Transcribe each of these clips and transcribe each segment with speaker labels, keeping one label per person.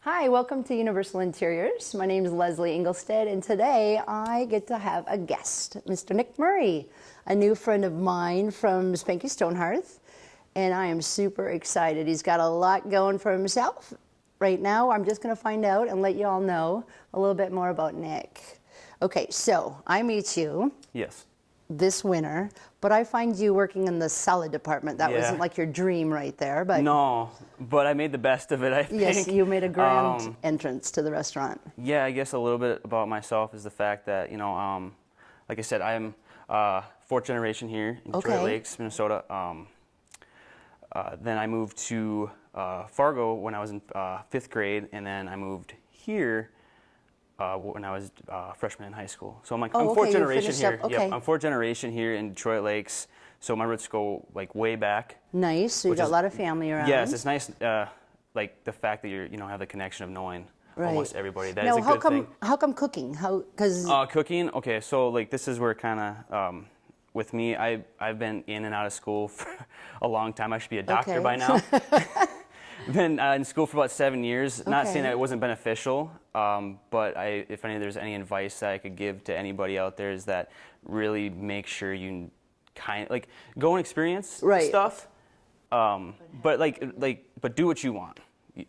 Speaker 1: Hi, welcome to Universal Interiors. My name is Leslie Inglestead, and today I get to have a guest, Mr. Nick Murray, a new friend of mine from Spanky Stonehearth, and I am super excited. He's got a lot going for himself. Right now, I'm just going to find out and let you all know a little bit more about Nick. Okay, so I meet you.
Speaker 2: Yes.
Speaker 1: This winter, but I find you working in the salad department. That wasn't like your dream right there, but
Speaker 2: no, but I made the best of it, I think.
Speaker 1: Yes, you made a grand entrance to the restaurant.
Speaker 2: Yeah, I guess a little bit about myself is the fact that, like I said, I'm fourth generation here in Detroit Lakes, Minnesota. Then I moved to Fargo when I was in fifth grade, and then I moved here when I was a freshman in high school. So I'm fourth generation here. Yep, I'm fourth generation here in Detroit Lakes. So my roots go like way back.
Speaker 1: Nice. So you got a lot of family around.
Speaker 2: Yes, it's nice. Like the fact that you have the connection of knowing almost everybody. That is a good thing.
Speaker 1: How come cooking?
Speaker 2: Cooking. Okay, so like this is where kind of with me, I've been in and out of school for a long time. I should be a doctor by now. Been in school for about 7 years. Not saying that it wasn't beneficial, but if there's any advice that I could give to anybody out there is that really make sure you go and experience stuff, but do what you want.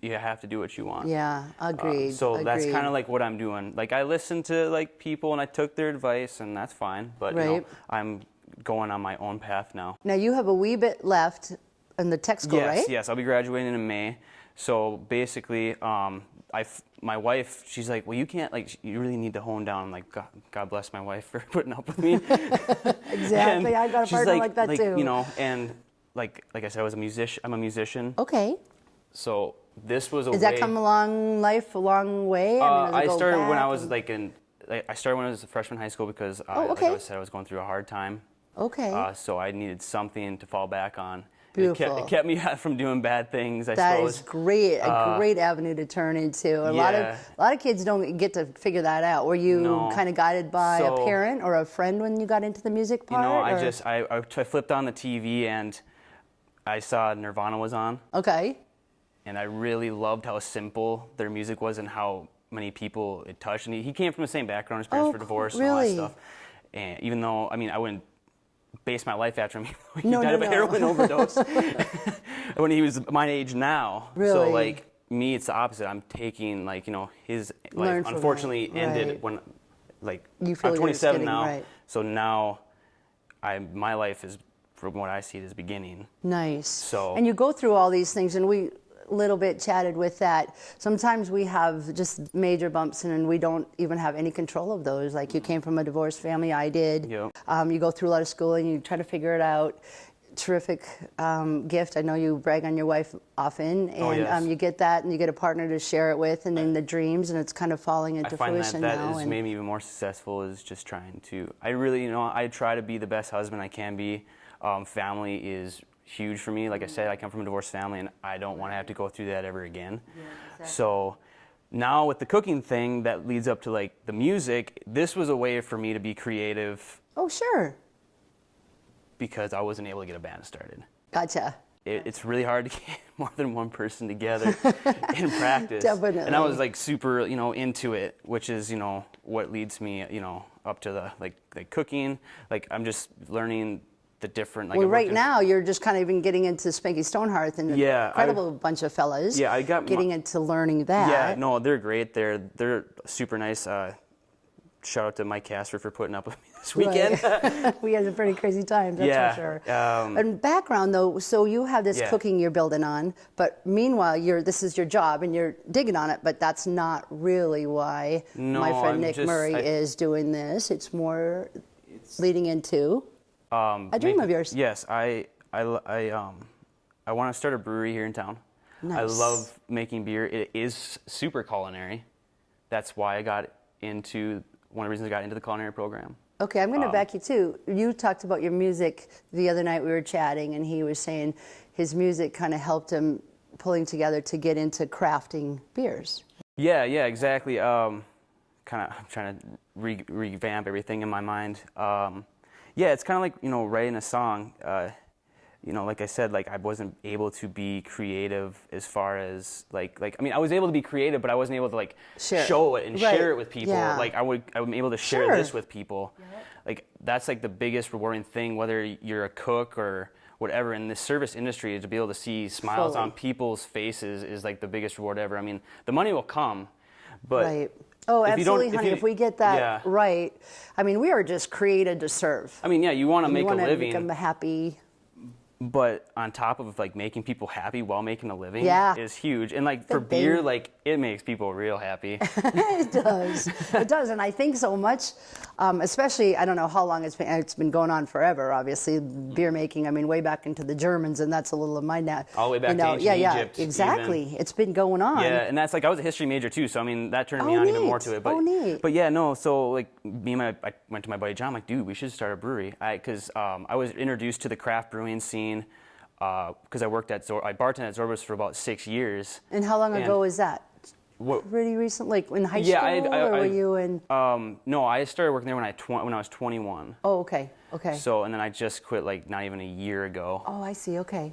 Speaker 2: You have to do what you want.
Speaker 1: Yeah, agreed.
Speaker 2: So that's kind of like what I'm doing. Like I listened to like people and I took their advice, and that's fine. But I'm going on my own path now.
Speaker 1: Now you have a wee bit left in the tech school, right?
Speaker 2: Yes, I'll be graduating in May. So basically, my wife, she's like, well, you can't, you really need to hone down. Like, God bless my wife for putting up with me.
Speaker 1: Exactly, I got a partner like that too.
Speaker 2: And like I said, I'm a musician.
Speaker 1: Okay.
Speaker 2: So this was a
Speaker 1: Has that come along a long way?
Speaker 2: I started when I was I started when I was a freshman in high school because, like I said, I was going through a hard time.
Speaker 1: Okay.
Speaker 2: So I needed something to fall back on.
Speaker 1: Beautiful.
Speaker 2: It kept me from doing bad things, I suppose.
Speaker 1: That is great. A great avenue to turn into. A lot of kids don't get to figure that out. Were you kind of guided by a parent or a friend when you got into the music part?
Speaker 2: I flipped on the TV and I saw Nirvana was on.
Speaker 1: Okay.
Speaker 2: And I really loved how simple their music was and how many people it touched. And he came from the same background. His parents were divorced and all that stuff. And even though, I wouldn't base my life after him. He died of a heroin overdose when he was my age now.
Speaker 1: Really?
Speaker 2: So like me, it's the opposite. I'm taking his life unfortunately ended when I'm 27 now. Right. So now my life is, from what I see, it is beginning. Nice. So
Speaker 1: and you go through all these things, and we little bit chatted with that. Sometimes we have just major bumps and we don't even have any control of those. Like you came from a divorced family, I did.
Speaker 2: Yep.
Speaker 1: You go through a lot of school and you try to figure it out. Terrific gift. I know you brag on your wife often, and you get that, and you get a partner to share it with, and then the dreams, and it's kind of falling into fruition now.
Speaker 2: I find that has made me even more successful is just trying to. I really, I try to be the best husband I can be. Family is huge for me. Like I said, I come from a divorced family, and I don't want to have to go through that ever again. Yeah, exactly. So now with the cooking thing that leads up to the music, this was a way for me to be creative.
Speaker 1: Oh, sure.
Speaker 2: Because I wasn't able to get a band started.
Speaker 1: Gotcha.
Speaker 2: It's really hard to get more than one person together in practice.
Speaker 1: Definitely.
Speaker 2: And I was super, into it, which is, what leads me, up to the cooking. I'm just learning the different.
Speaker 1: Well, right now you're just kind of even getting into Spanky Stonehearth and an incredible bunch of fellas.
Speaker 2: Yeah, I got
Speaker 1: getting into learning that.
Speaker 2: Yeah, no, they're great. They're super nice. Shout out to Mike Casper for putting up with me this weekend.
Speaker 1: Right. We had a pretty crazy time, that's for sure. And background though, so you have this cooking you're building on, but meanwhile this is your job and you're digging on it, but that's not really why my friend Nick Murray is doing this. It's more leading into a dream of yours.
Speaker 2: Yes, I want to start a brewery here in town.
Speaker 1: Nice.
Speaker 2: I love making beer. It is super culinary. That's why I got into. One of the reasons I got into the culinary program.
Speaker 1: Okay, I'm going to back you too. You talked about your music the other night. We were chatting, and he was saying his music kind of helped him pulling together to get into crafting beers.
Speaker 2: Yeah, exactly. I'm trying to revamp everything in my mind. It's kind of like writing a song. you know, like I said, like I wasn't able to be creative as far as I mean, I was able to be creative, but I wasn't able to like show it and share it with people.
Speaker 1: Yeah.
Speaker 2: Like I'm able to share this with people. Like that's like the biggest rewarding thing, whether you're a cook or whatever in the service industry, to be able to see smiles on people's faces is like the biggest reward ever. I mean, the money will come, but
Speaker 1: oh, absolutely, honey. If we get that right, I mean, we are just created to serve.
Speaker 2: I mean, yeah, you want to make a living.
Speaker 1: You want to make them happy.
Speaker 2: But on top of like making people happy while making a living is huge. And like for beer, like it makes people real happy.
Speaker 1: It does. It does. And I think so much, especially, I don't know how long it's been going on forever, obviously, beer making, I mean, way back into the Germans, and that's a little of my now.
Speaker 2: All the way back to ancient Egypt.
Speaker 1: Exactly.
Speaker 2: Even.
Speaker 1: It's been going on.
Speaker 2: Yeah, and that's like, I was a history major too, so I mean, that turned me on even more to it. But,
Speaker 1: neat.
Speaker 2: But yeah, no, so like I went to my buddy John, I'm like, dude, we should start a brewery. Because I was introduced to the craft brewing scene because I bartended at Zorba's for about 6 years.
Speaker 1: And how long ago was that? Pretty recent, like in high school, or were you in?
Speaker 2: No, I started working there when I was 21.
Speaker 1: Oh, okay, okay.
Speaker 2: So, and then I just quit like not even a year ago.
Speaker 1: Oh, I see. Okay.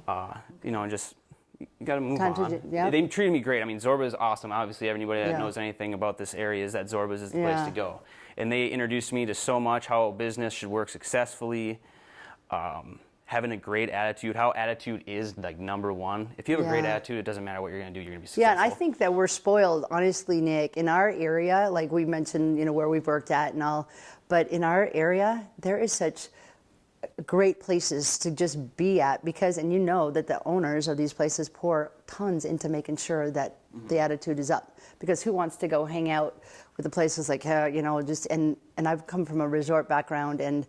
Speaker 2: You know, and just you got to move on. They treated me great. I mean, Zorba is awesome. Obviously, anybody that knows anything about this area is that Zorba's is the place to go. And they introduced me to so much how business should work successfully. Having a great attitude, how attitude is like number one. If you have a great attitude, it doesn't matter what you're going to do, you're going to be successful.
Speaker 1: Yeah, and I think that we're spoiled, honestly, Nick. In our area, like we mentioned, you know, where we've worked at and all, but in our area, there is such great places to just be at because, and you know that the owners of these places pour tons into making sure that the attitude is up. Because who wants to go hang out with the places like, you know, just, and I've come from a resort background and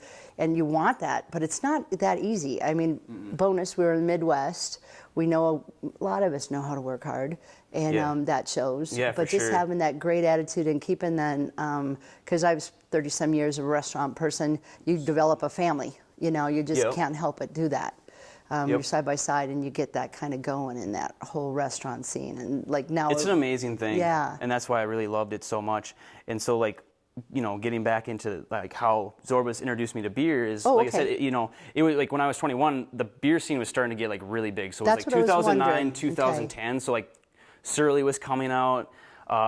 Speaker 1: you want that, but it's not that easy. I mean, bonus, we're in the Midwest. We know, a lot of us know how to work hard, and that shows.
Speaker 2: Yeah,
Speaker 1: but just having that great attitude and keeping that, because I was 30-some years a restaurant person, you develop a family. You know, you just can't help but do that. You're side by side, and you get that kind of going in that whole restaurant scene. And like now,
Speaker 2: it's an amazing thing.
Speaker 1: Yeah,
Speaker 2: and that's why I really loved it so much. And so, like, you know, getting back into like how Zorba's introduced me to beer is, I said, you know, it was like when I was 21, the beer scene was starting to get like really big. So it was like 2009, 2010. So like Surly was coming out,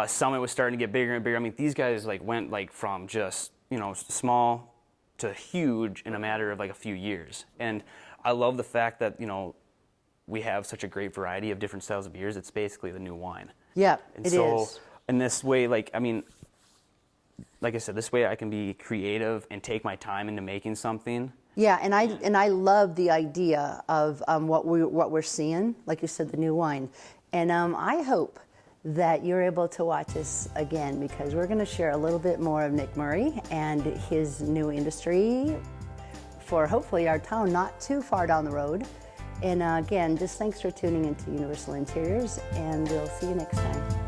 Speaker 2: Summit was starting to get bigger and bigger. I mean, these guys like went like from just, you know, small to huge in a matter of like a few years. And I love the fact that, you know, we have such a great variety of different styles of beers. It's basically the new wine.
Speaker 1: Yeah,
Speaker 2: and it is. In this way, like, I mean, like I said, this way I can be creative and take my time into making something.
Speaker 1: Yeah, and I love the idea of what we're seeing, like you said, the new wine. And I hope that you're able to watch us again, because we're going to share a little bit more of Nick Murray and his new industry for hopefully our town not too far down the road. And again, just thanks for tuning into Universal Interiors, and we'll see you next time.